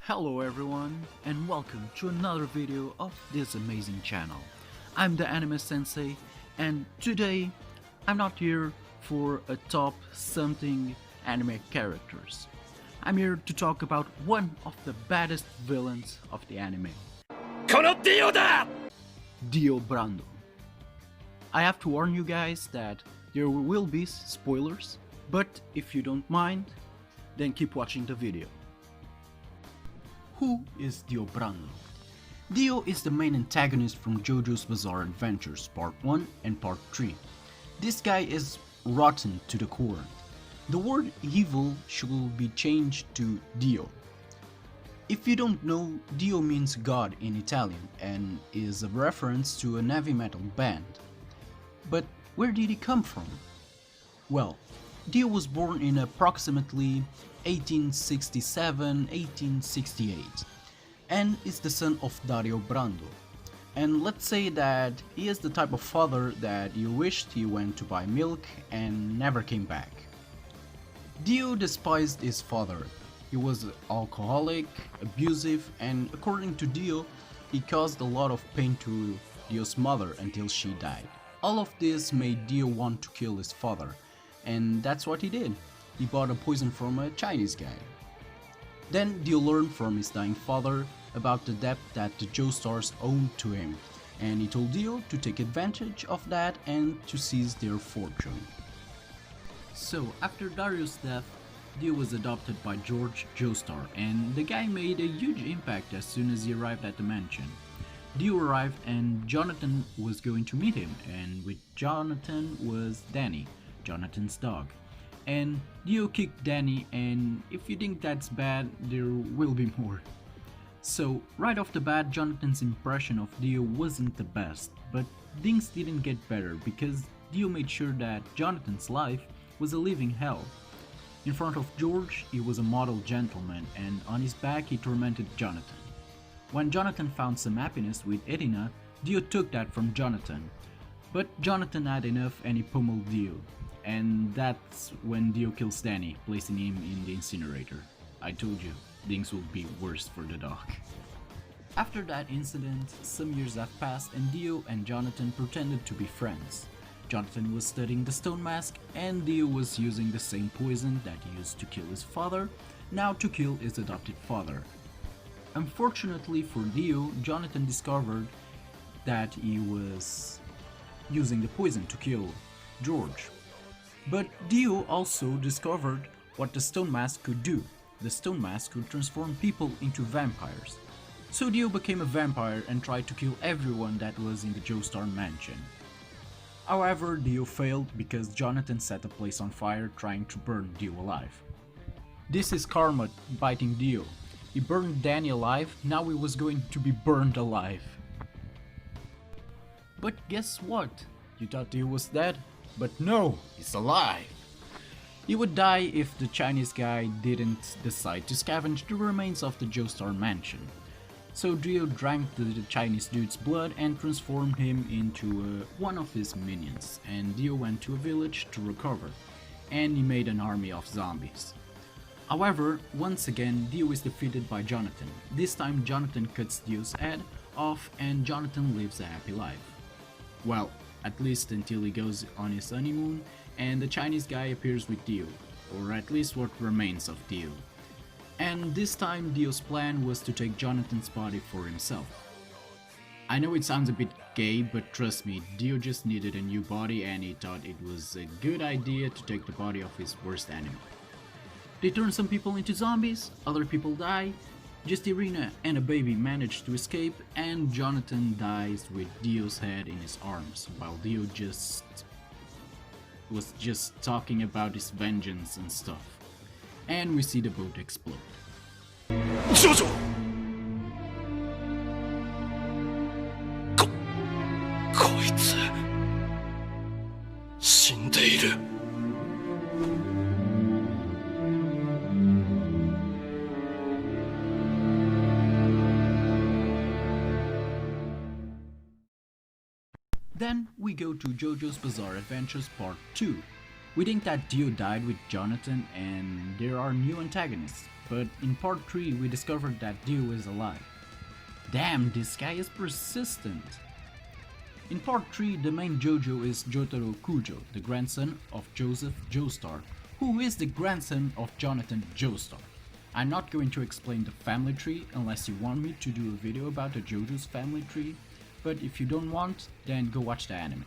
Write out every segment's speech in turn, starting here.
Hello everyone and welcome to another video of this amazing channel. I'm the Anime Sensei and today I'm not here for a top something anime characters. I'm here to talk about one of the baddest villains of the anime. このディオだ! Dio Brando. I have to warn you guys that there will be spoilers, but if you don't mind, then keep watching the video. Who is Dio Brando? Dio is the main antagonist from JoJo's Bizarre Adventures Part 1 and Part 3. This guy is rotten to the core. The word evil should be changed to Dio. If you don't know, Dio means God in Italian and is a reference to a heavy metal band. But where did he come from? Well, Dio was born in approximately 1867-1868 and is the son of Dio Brando. And let's say that he is the type of father that you wished he went to buy milk and never came back. Dio despised his father. He was alcoholic, abusive, and according to Dio, he caused a lot of pain to Dio's mother until she died. All of this made Dio want to kill his father, and that's what he did. He bought a poison from a Chinese guy. Then Dio learned from his dying father about the debt that the Joestars owed to him, and he told Dio to take advantage of that and to seize their fortune. So after Dario's death, Dio was adopted by George Joestar, and the guy made a huge impact as soon as he arrived at the mansion. Dio arrived and Jonathan was going to meet him, and with Jonathan was Danny, Jonathan's dog. And Dio kicked Danny, and if you think that's bad, there will be more. So right off the bat, Jonathan's impression of Dio wasn't the best, but things didn't get better because Dio made sure that Jonathan's life was a living hell. In front of George, he was a model gentleman, and on his back he tormented Jonathan. When Jonathan found some happiness with Edina, Dio took that from Jonathan. But Jonathan had enough and he pummeled Dio. And that's when Dio kills Danny, placing him in the incinerator. I told you, things would be worse for the dog. After that incident, some years have passed and Dio and Jonathan pretended to be friends. Jonathan was studying the stone mask and Dio was using the same poison that he used to kill his father, now to kill his adopted father. Unfortunately for Dio, Jonathan discovered that he was using the poison to kill George. But Dio also discovered what the stone mask could do. The stone mask could transform people into vampires. So Dio became a vampire and tried to kill everyone that was in the Joestar mansion. However, Dio failed because Jonathan set the place on fire trying to burn Dio alive. This is karma biting Dio. He burned Danny alive, now he was going to be burned alive. But guess what? You thought Dio was dead? But no, he's alive! He would die if the Chinese guy didn't decide to scavenge the remains of the Joestar mansion. So Dio drank the Chinese dude's blood and transformed him into one of his minions, and Dio went to a village to recover, and he made an army of zombies. However, once again, Dio is defeated by Jonathan. This time Jonathan cuts Dio's head off and Jonathan lives a happy life. Well, at least until he goes on his honeymoon and the Chinese guy appears with Dio, or at least what remains of Dio. And this time Dio's plan was to take Jonathan's body for himself. I know it sounds a bit gay, but trust me, Dio just needed a new body and he thought it was a good idea to take the body of his worst enemy. They turn some people into zombies, other people die, just Irina and a baby manage to escape, and Jonathan dies with Dio's head in his arms, while Dio was just talking about his vengeance and stuff. And we see the boat explode. JoJo! こいつ死んでいる。Then we go to JoJo's Bizarre Adventures Part 2. We think that Dio died with Jonathan and there are new antagonists, but in part 3 we discovered that Dio is alive. Damn, this guy is persistent! In part 3, the main JoJo is Jotaro Kujo, the grandson of Joseph Joestar, who is the grandson of Jonathan Joestar. I'm not going to explain the family tree unless you want me to do a video about the JoJo's family tree, but if you don't want, then go watch the anime.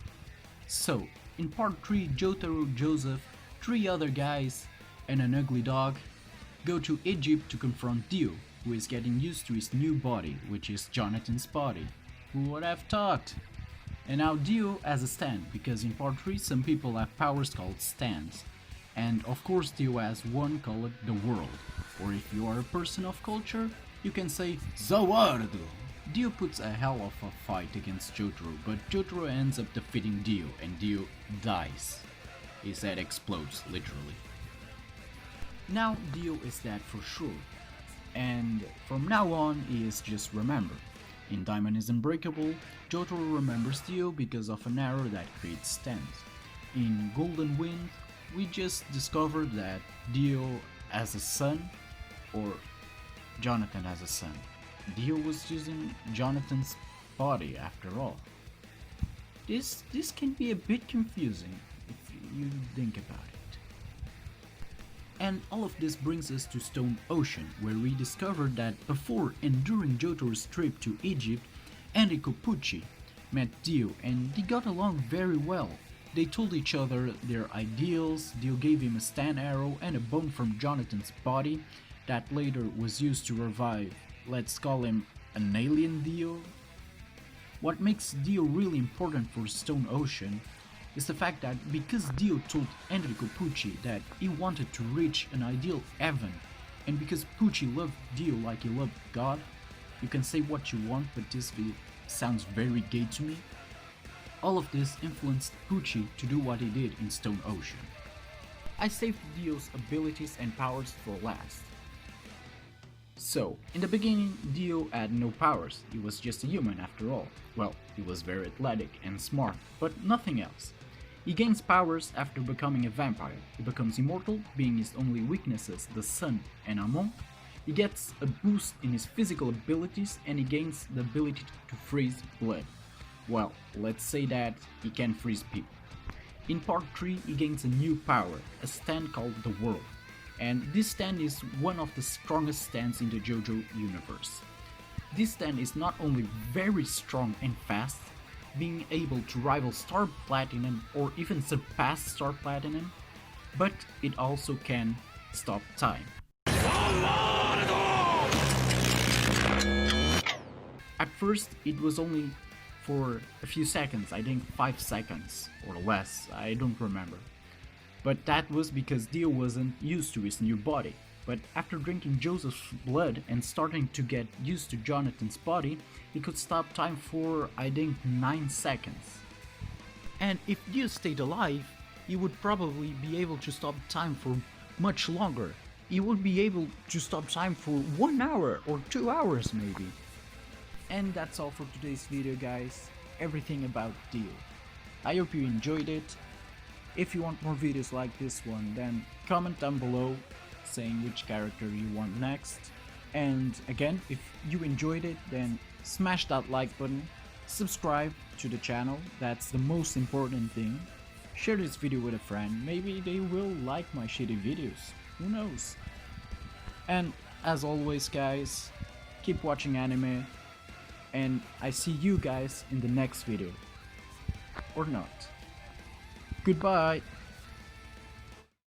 So, in part 3, Jotaro, Joseph, 3 other guys, and an ugly dog go to Egypt to confront Dio, who is getting used to his new body, which is Jonathan's body. Who would have thought? And now Dio has a stand, because in part 3 some people have powers called stands. And of course Dio has one called the world, or if you are a person of culture, you can say Zawardo. Dio puts a hell of a fight against Jotaro, but Jotaro ends up defeating Dio and Dio dies. His head explodes, literally. Now Dio is dead for sure, and from now on he is just remembered. In Diamond is Unbreakable, Jotaro remembers Dio because of an arrow that creates stands. In Golden Wind, we just discovered that Dio has a son, or Jonathan has a son. Dio was using Jonathan's body after all. This can be a bit confusing if you think about it. And all of this brings us to Stone Ocean, where we discovered that before and during Jotaro's trip to Egypt, Enrico Pucci met Dio and they got along very well. They told each other their ideals. Dio gave him a stand arrow and a bone from Jonathan's body that later was used to revive, let's call him an alien Dio. What makes Dio really important for Stone Ocean is the fact that because Dio told Enrico Pucci that he wanted to reach an ideal heaven, and because Pucci loved Dio like he loved God, you can say what you want, but this sounds very gay to me. All of this influenced Pucci to do what he did in Stone Ocean. I saved Dio's abilities and powers for last. So, in the beginning, Dio had no powers, he was just a human after all. Well, he was very athletic and smart, but nothing else. He gains powers after becoming a vampire. He becomes immortal, being his only weaknesses the sun and Amon. He gets a boost in his physical abilities and he gains the ability to freeze blood. Well, let's say that he can freeze people. In part 3, he gains a new power, a stand called the World. And this stand is one of the strongest stands in the JoJo universe. This stand is not only very strong and fast, being able to rival Star Platinum or even surpass Star Platinum, but it also can stop time. At first it was only for a few seconds, I think 5 seconds or less, I don't remember. But that was because Dio wasn't used to his new body. But after drinking Joseph's blood and starting to get used to Jonathan's body, he could stop time for, I think, 9 seconds. And if Dio stayed alive, he would probably be able to stop time for much longer. He would be able to stop time for 1 hour or 2 hours maybe. And that's all for today's video, guys. Everything about Dio. I hope you enjoyed it. If you want more videos like this one, then comment down below saying which character you want next. And again, if you enjoyed it, then smash that like button, subscribe to the channel, that's the most important thing. Share this video with a friend, maybe they will like my shitty videos, who knows. And as always, guys, keep watching anime, and I see you guys in the next video. Or not. Goodbye!